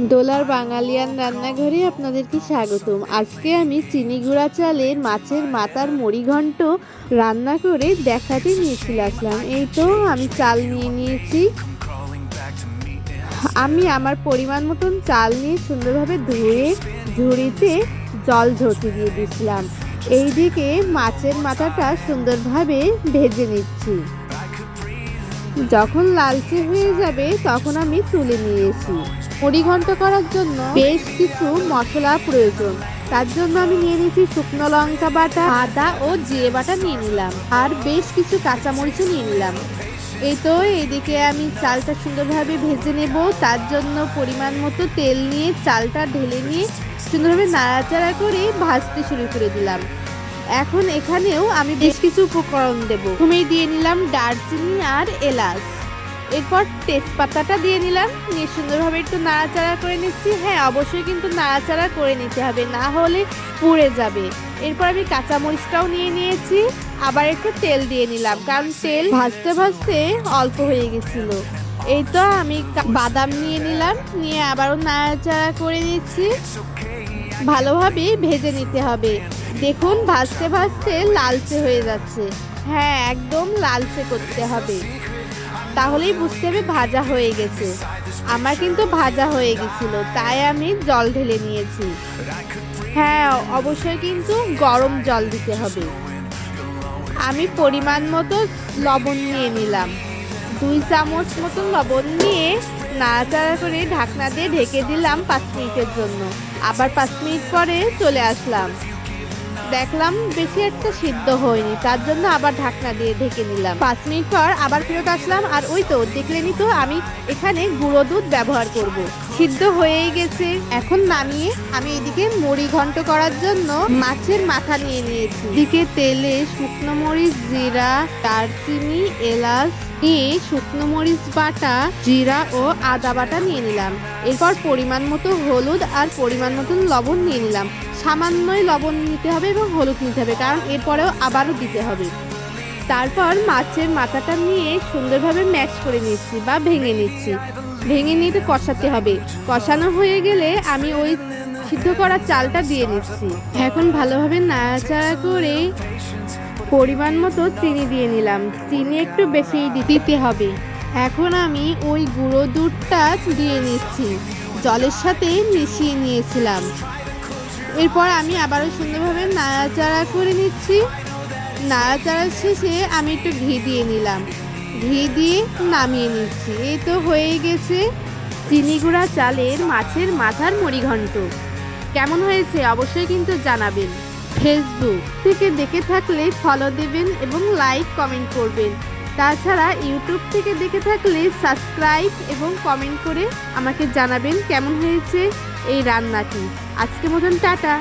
ডোলার বাঙালিয়ান রান্নাঘরে আপনাদেরকে স্বাগতম। আজকে আমি চিনি গুঁড়া চালের মাছের মাথার মুড়িঘণ্ট রান্না করে দেখাতে নিয়ে চলে আসলাম। এই তো আমি চাল নিয়ে নিয়েছি। আমি আমার পরিমাণ মতন চাল নিয়ে সুন্দরভাবে ধুয়ে ঝুড়িতে জল ঝরতে দিয়ে দিয়েছিলাম। এইদিকে মাছের মাথাটা সুন্দরভাবে ভেজে নিচ্ছি। যখন লালচে হয়ে যাবে তখন আমি তুলে নিয়েছি। মুড়িঘণ্ট করার জন্য বেশ কিছু মশলা প্রয়োজন। তার জন্য আমি নিয়ে নিয়েছি শুকনো লঙ্কা বাটা, আদা ও জিরে বাটা নিয়ে নিলাম, আর বেশ কিছু কাঁচামরিচও নিয়ে নিলাম। এই তো এইদিকে আমি চালটা সুন্দরভাবে ভেজে নেব। তার জন্য পরিমাণ মতো তেল নিয়ে চালটা ঢেলে নিয়ে সুন্দরভাবে নাড়াচাড়া করে ভাজতে শুরু করে দিলাম। এখন এখানেও আমি বেশ কিছু উপকরণ দেব। প্রথমে দিয়ে নিলাম দারচিনি আর এলাচ, এরপর তেজপাতাটা দিয়ে নিলাম, নিয়ে সুন্দরভাবে একটু নাড়াচাড়া করে নিচ্ছি। হ্যাঁ, অবশ্যই কিন্তু নাড়াচাড়া করে নিতে হবে, না হলে পুড়ে যাবে। এরপর আমি কাঁচামরিচটাও নিয়ে নিয়েছি, আবার একটু তেল দিয়ে নিলাম, কারণ তেল ভাজতে ভাজতে অল্প হয়ে গেছিল। এই তো আমি বাদাম নিয়ে নিলাম, নিয়ে আবারও নাড়াচাড়া করে নিচ্ছি। ভালোভাবে ভেজে নিতে হবে। দেখুন ভাজতে ভাজতে লালচে হয়ে যাচ্ছে। হ্যাঁ, একদম লালচে করতে হবে, তাহলেই বুঝতে হবে ভাজা হয়ে গেছে। আমার কিন্তু ভাজা হয়ে গেছিল, তাই আমি জল ঢেলে নিয়েছি। হ্যাঁ, অবশ্যই কিন্তু গরম জল দিতে হবে। আমি পরিমাণ মতো লবণ নিয়ে নিলাম, 2 চামচ মতন লবণ নিয়ে নাড়াচাড়া করে ঢাকনা দিয়ে ঢেকে দিলাম 5 মিনিটের জন্য। আবার 5 মিনিট পরে চলে আসলাম, দেখলাম বেশি একটা সিদ্ধ হয়নি, তার জন্য আবার ঢাকনা দিয়ে ঢেকে নিলাম। 5 মিনিট পর আবার ফেরত আসলাম, আর ওই তো দেখলেনি তো আমি এখানে গুঁড়ো দুধ ব্যবহার করব। সিদ্ধ হয়েই গেছে। এখন নামিয়ে আমি এদিকে মুড়ি ঘন্ট করার জন্য মাছের মাথা নিয়ে নিয়েছি। এদিকে তেলে শুকনো মরিচ, জিরা, দারচিনি, এলাচ নিয়ে শুকনো মরিচ বাটা, জিরা ও আদা বাটা নিয়ে নিলাম। এরপর পরিমাণ মতো হলুদ আর পরিমাণ মতো লবণ নিয়ে নিলাম। সামান্যই লবণ নিতে হবে এবং হলুদ নিতে হবে, কারণ এরপরেও আবারও দিতে হবে। তারপর মাছের মাথাটা নিয়ে সুন্দরভাবে ম্যাশ করে নিচ্ছি বা ভেঙে নিচ্ছি। ভেঙে নিয়ে তো কষাতে হবে। কষানো হয়ে গেলে আমি ওই সিদ্ধ করা চালটা দিয়ে নিচ্ছি। এখন ভালোভাবে নাড়াচাড়া করে পরিমাণ মতো চিনি দিয়ে নিলাম। চিনি একটু বেশি দিতে হবে। এখন আমি ওই গুঁড়ো দুধটা দিয়ে নিচ্ছি, জলের সাথে মিশিয়ে নিয়েছিলাম। এরপর আমি আবারও সুন্দরভাবে নাড়াচাড়া করে নিচ্ছি। নাড়াচাড়ার শেষে আমি একটু ঘি দিয়ে নিলাম, ঘি দিয়ে নামিয়ে নিচ্ছি। এই তো হয়ে গেছে চিনি গুঁড়া চালের মাছের মাথার মুড়িঘণ্ট। কেমন হয়েছে অবশ্যই কিন্তু জানাবেন। ফেসবুক থেকে দেখে থাকলে ফলো দেবেন এবং লাইক কমেন্ট করবেন। তাছাড়া ইউটিউব থেকে দেখে থাকলে সাবস্ক্রাইব এবং কমেন্ট করে আমাকে জানাবেন কেমন হয়েছে এই রান্নাটি। আজকের মতন টাটা।